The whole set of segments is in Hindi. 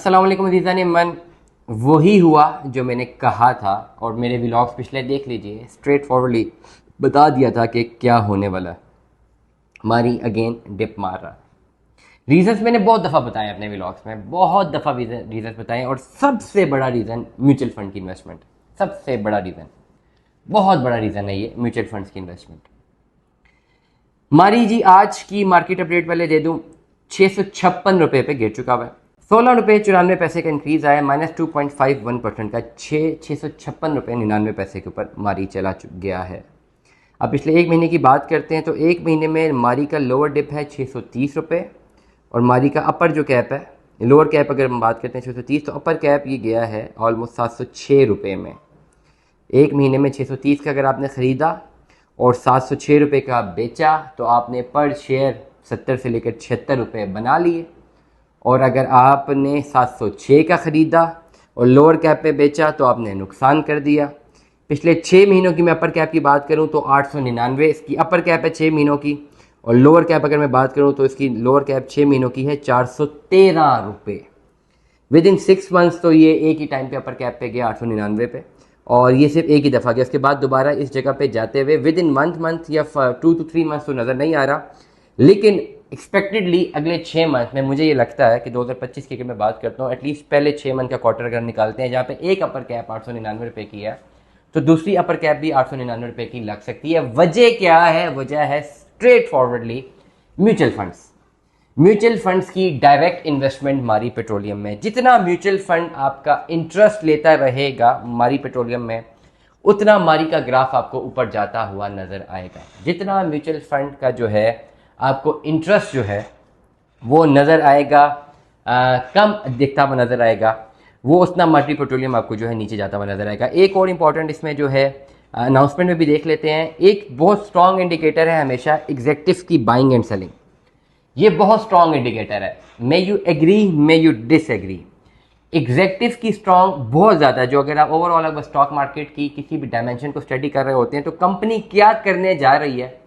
अस्सलाम वालेकुम अज़ीज़ान मन। वही हुआ जो मैंने कहा था और मेरे व्लॉग्स पिछले देख लीजिए, स्ट्रेट फॉरवर्डली बता दिया था कि क्या होने वाला है। हमारी अगेन डिप मार रहा है। रीज़न्स मैंने बहुत दफ़ा बताए अपने व्लॉग्स में, बहुत दफ़ा रीज़न्स बताए और सबसे बड़ा रीज़न म्यूचुअल फंड की इन्वेस्टमेंट। सबसे बड़ा रीज़न, बहुत बड़ा रीज़न है ये म्यूचुअल फंड्स की इन्वेस्टमेंट। हमारी जी आज की मार्केट अपडेट पहले दे दूँ, 656 रुपये पे गिर चुका हुआ है। 16 रुपये 94 पैसे का इंक्रीज़ आया, -2.51% का 656 रुपये 99 पैसे के ऊपर मारी चला गया है। अब पिछले एक महीने की बात करते हैं तो एक महीने में मारी का लोअर डिप है 630 रुपये और मारी का अपर जो कैप है, लोअर कैप अगर हम बात करते हैं 630, तो अपर कैप ये गया है ऑलमोस्ट 706 रुपये में। एक महीने में 630 का अगर आपने ख़रीदा और 706 रुपये का बेचा तो आपने पर शेयर 70 से लेकर 76 रुपये बना लिए। और अगर आपने 706 का ख़रीदा और लोअर कैप पे बेचा तो आपने नुकसान कर दिया। पिछले 6 महीनों की मैं अपर कैप की बात करूं तो 899 इसकी अपर कैप है 6 महीनों की, और लोअर कैप अगर मैं बात करूं तो इसकी लोअर कैप 6 महीनों की है 413 रुपये। विद इन 6 मंथ्स तो ये एक ही टाइम पे अपर कैप पे गया 899 पे, और ये सिर्फ एक ही दफ़ा गया। उसके बाद दोबारा इस जगह पे जाते हुए विद इन मंथ या 2 to 3 मंथ्स तो नज़र नहीं आ रहा, लेकिन एक्सपेक्टेडली अगले 6 मंथ में मुझे ये लगता है कि 2025 की अगर मैं बात करता हूँ, एटलीस्ट पहले 6 मंथ का क्वार्टर अगर निकालते हैं जहाँ पे एक अपर कैप 899 रुपये की है तो दूसरी अपर कैप भी 899 रुपये की लग सकती है। वजह क्या है? वजह है straight forwardly mutual funds. Mutual funds की डायरेक्ट इन्वेस्टमेंट मारी पेट्रोलियम में। जितना म्यूचुअल फंड आपका इंटरेस्ट लेता रहेगा मारी पेट्रोलियम में, उतना मारी का ग्राफ आपको ऊपर जाता हुआ नज़र आएगा। जितना म्यूचुअल फंड का जो है आपको इंटरेस्ट जो है वो नज़र आएगा, कम दिखता हुआ नज़र आएगा, वो उतना मारी पेट्रोलियम आपको जो है नीचे जाता हुआ नज़र आएगा। एक और इम्पॉर्टेंट इसमें जो है अनाउंसमेंट में भी देख लेते हैं, एक बहुत स्ट्रॉन्ग इंडिकेटर है हमेशा एग्जेक्टिव की बाइंग एंड सेलिंग। ये बहुत स्ट्रॉन्ग इंडिकेटर है, may you agree may you disagree. Executive की स्ट्रॉन्ग बहुत ज़्यादा, जो अगर आप ओवरऑल अगर स्टॉक मार्केट की किसी भी डायमेंशन को स्टडी कर रहे होते हैं तो कंपनी क्या करने जा रही है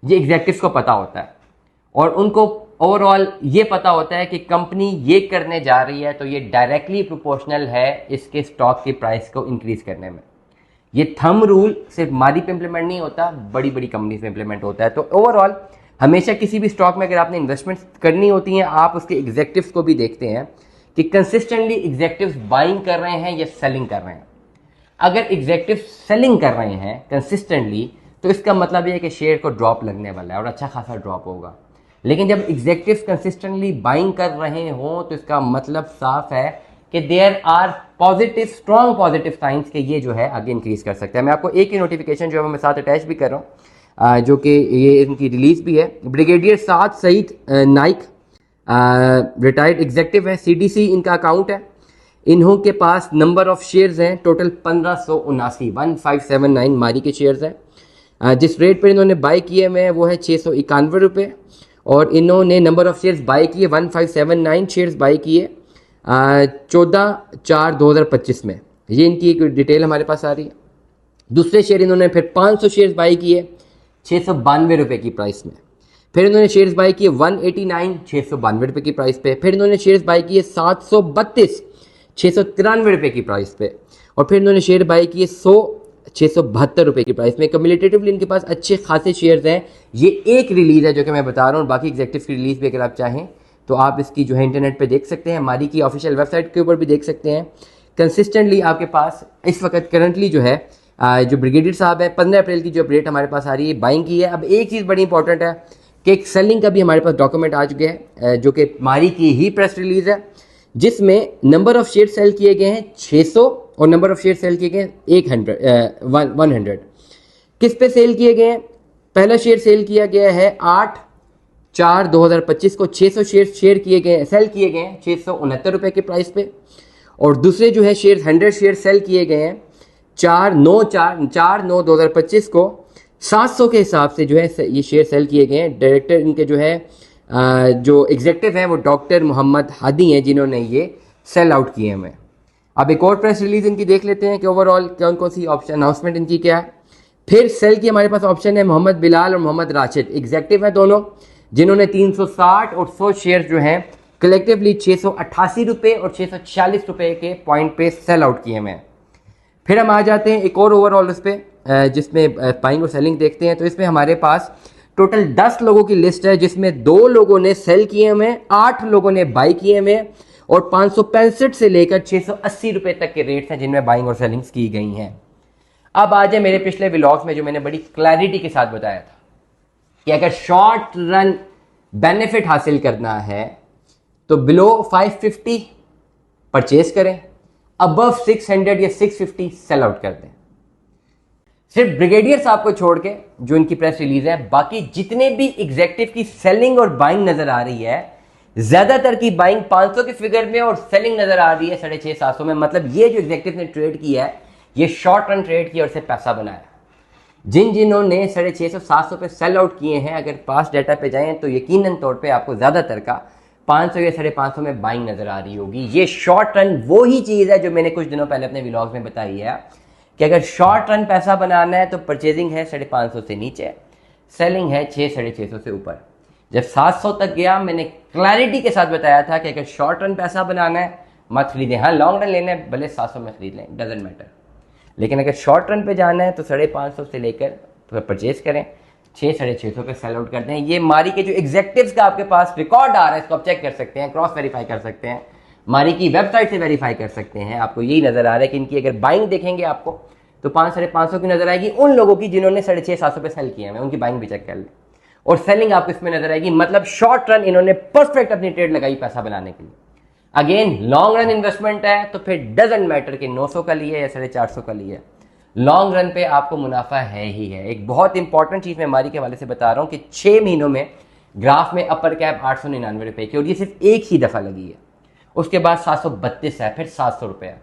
ये एग्जेक्टिव्स को पता होता है, और उनको ओवरऑल ये पता होता है कि कंपनी ये करने जा रही है तो ये डायरेक्टली प्रोपोर्शनल है इसके स्टॉक की प्राइस को इंक्रीज करने में। ये थंब रूल सिर्फ मारी पे इंप्लीमेंट नहीं होता, बड़ी बड़ी कंपनी पे इंप्लीमेंट होता है। तो ओवरऑल हमेशा किसी भी स्टॉक में अगर आपने इन्वेस्टमेंट करनी होती हैं, आप उसके एग्जेक्टिव्स को भी देखते हैं कि कंसिस्टेंटली एग्जेक्टिव्स बाइंग कर रहे हैं या सेलिंग कर रहे हैं। अगर एग्जेक्टिव सेलिंग कर रहे हैं कंसिस्टेंटली तो इसका मतलब ये है कि शेयर को ड्रॉप लगने वाला है और अच्छा खासा ड्रॉप होगा। लेकिन जब एग्जेक्टिव कंसिस्टेंटली बाइंग कर रहे हों तो इसका मतलब साफ है कि there are positive, strong positive science के ये जो है आगे इंक्रीज कर सकता है। मैं आपको एक ही नोटिफिकेशन जो है मैं साथ अटैच भी कर रहा हूँ, जो कि ये इनकी रिलीज भी है। ब्रिगेडियर साद सईद नाइक रिटायर्ड एग्जेक्टिव है, CDC इनका अकाउंट है। इन्हों के पास नंबर ऑफ शेयर्स हैं टोटल 1579 मारी के शेयर्स हैं। जिस रेट पर इन्होंने बाई किए हुए हैं वो है 691 रुपये, और इन्होंने नंबर ऑफ शेयर्स बाई किए 1579 शेयर्स बाई किए 14/4/2025 में। ये इनकी एक डिटेल हमारे पास आ रही है। दूसरे शेयर इन्होंने फिर 500 शेयर्स बाई किए 692 रुपये की प्राइस में। फिर इन्होंने शेयर्स बाई किए 189 692 रुपये की प्राइस पे। फिर इन्होंने शेयर्स बाई किए 732 693 रुपये की प्राइस पे। और फिर इन्होंने शेयर बाई किए 672 रुपये की प्राइस में। कम्युलेटिवली इनके पास अच्छे खासे शेयर्स हैं। ये एक रिलीज़ है जो कि मैं बता रहा हूँ, बाकी एग्जेक्टिव की रिलीज़ भी अगर आप चाहें तो आप इसकी जो है इंटरनेट पे देख सकते हैं, हमारी की ऑफिशियल वेबसाइट के ऊपर भी देख सकते हैं। कंसिस्टेंटली आपके पास इस वक्त करंटली जो है जो ब्रिगेडियर साहब है 15 अप्रैल की जो अपडेट हमारे पास आ रही है बाइंग की है। अब एक चीज़ बड़ी इंपॉर्टेंट है कि एक सेलिंग का भी हमारे पास डॉक्यूमेंट आ चुके हैं, जो कि मारी की ही प्रेस रिलीज़ है, जिसमें नंबर ऑफ शेयर सेल किए गए हैं 600 और नंबर ऑफ शेयर सेल किए गए हैं 100। किस पे सेल किए गए हैं? पहला शेयर सेल किया गया है 8/4/2025 को 600 शेयर किए गए, सेल किए गए हैं 669 रुपये के प्राइस पे। और दूसरे जो है शेयर 100 शेयर सेल किए गए हैं 4/9/2025 को 700 के हिसाब से जो है ये शेयर सेल किए गए हैं। डायरेक्टर इनके जो है जो एग्जेक्टिव हैं वो डॉक्टर मोहम्मद हादी हैं, जिन्होंने ये सेल आउट किए हैं। अब एक और प्रेस रिलीज इनकी देख लेते हैं कि ओवरऑल कौन कौन सी ऑप्शन अनाउंसमेंट इनकी क्या है। फिर सेल की हमारे पास ऑप्शन है मोहम्मद बिलाल और मोहम्मद राशिद, एग्जेक्टिव है दोनों, जिन्होंने 360 और 100 शेयर जो हैं कलेक्टिवली 688 रुपये और 640 रुपये के पॉइंट पे सेल आउट किए हुए हैं। फिर हम आ जाते हैं एक और ओवरऑल उस पर जिसमें बाइंग और सेलिंग देखते हैं। तो इसमें हमारे पास टोटल 10 लोगों की लिस्ट है, जिसमें 2 लोगों ने सेल किए हुए हैं, 8 लोगों ने बाई किए हुए हैं और 565 से लेकर 680 रुपये तक के रेट्स हैं जिनमें बाइंग और सेलिंग्स की गई हैं। अब आ जाए मेरे पिछले व्लॉग्स में जो मैंने बड़ी क्लैरिटी के साथ बताया था कि अगर शॉर्ट रन बेनिफिट हासिल करना है तो बिलो 550 परचेज करें, अबव 600 या 650 सेल आउट कर दें। सिर्फ ब्रिगेडियर साहब को छोड़ के जो इनकी प्रेस रिलीज है, बाकी जितने भी एग्जेक्टिव की सेलिंग और बाइंग नजर आ रही है, ज्यादातर की बाइंग 500 के फिगर में और सेलिंग नजर आ रही है 650-700 में। मतलब ये जो एग्जेक्टिव ने ट्रेड किया है, ये शॉर्ट रन ट्रेड किया और इससे पैसा बनाया। जिन्होंने 650-700 पे सेल आउट किए हैं, अगर पास डाटा पे जाएं तो यकीनन तौर पे आपको ज्यादातर का 500 या 550 में बाइंग नजर आ रही होगी। ये शॉर्ट रन वो ही चीज है जो मैंने कुछ दिनों पहले अपने व्लॉग्स में बताई है कि अगर शॉर्ट रन पैसा बनाना है तो परचेजिंग है 550 से नीचे, सेलिंग है 600-650 से ऊपर। जब 700 तक गया, मैंने क्लैरिटी के साथ बताया था कि अगर शॉर्ट रन पैसा बनाना है मत खरीदें। हाँ, लॉन्ग रन लेना है भले 700 में खरीद लें, डजेंट मैटर, लेकिन अगर शॉर्ट रन पे जाना है तो 550 से लेकर परचेज करें, 600-650 पे सेल आउट करते हैं। ये मारी के जो एग्जेक्टिव्स का आपके पास रिकॉर्ड आ रहा है, इसको आप चेक कर सकते हैं, क्रॉस वेरीफाई कर सकते हैं, मारी की वेबसाइट से वेरीफाई कर सकते हैं। आपको यही नजर आ रहा है कि इनकी अगर बाइंग देखेंगे आपको तो 500-550 की नजर आएगी उन लोगों की जिन्होंने 650-700 पे सेल किए हैं, उनकी बाइंग भी चेक कर लें, और सेलिंग आपको इसमें नजर आएगी। मतलब शॉर्ट रन इन्होंने परफेक्ट अपनी ट्रेड लगाई पैसा बनाने के लिए। अगेन लॉन्ग रन इन्वेस्टमेंट है तो फिर डजंट मैटर कि 900 का लिए या 450 का लिए, लॉन्ग रन पे आपको मुनाफा है ही है। एक बहुत इंपॉर्टेंट चीज मैं मारी के हवाले से बता रहा हूं कि 6 महीनों में ग्राफ में अपर कैप 899 रुपए की, और ये सिर्फ एक ही दफा लगी है। उसके बाद 732 है, फिर 700 रुपये।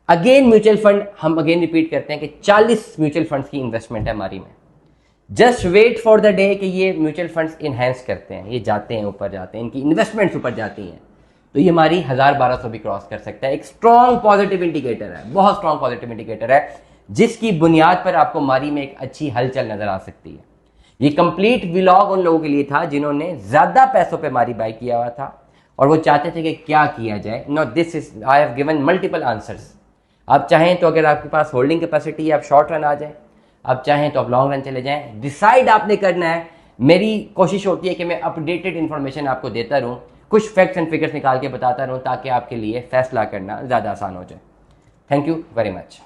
अगेन म्यूचुअल फंड, हम अगेन रिपीट करते हैं कि 40 म्यूचुअल फंड्स की इन्वेस्टमेंट है हमारी में। Just wait for the day कि ये म्यूचुअल फंड्स इनहेंस करते हैं, ये जाते हैं ऊपर, जाते हैं, इनकी इन्वेस्टमेंट्स ऊपर जाती हैं, तो ये हमारी 1000-1200 भी क्रॉस कर सकता है। एक स्ट्रॉन्ग पॉजिटिव इंडिकेटर है, बहुत स्ट्रॉन्ग पॉजिटिव इंडिकेटर है, जिसकी बुनियाद पर आपको मारी में एक अच्छी हलचल नजर आ सकती है। ये कंप्लीट व्लॉग उन लोगों के लिए था जिन्होंने ज्यादा पैसों पे मारी बाई किया हुआ था और वो चाहते थे कि क्या किया जाए। No, this is, I have given multiple answers. आप चाहें तो अगर आपके पास होल्डिंग कैपेसिटी है आप शॉर्ट रन आ जाएं, आप चाहें तो आप लॉन्ग रन चले जाएं, डिसाइड आपने करना है। मेरी कोशिश होती है कि मैं अपडेटेड इंफॉर्मेशन आपको देता रहूं, कुछ फैक्ट्स एंड फिगर्स निकाल के बताता रहूं ताकि आपके लिए फैसला करना ज़्यादा आसान हो जाए। Thank you very much.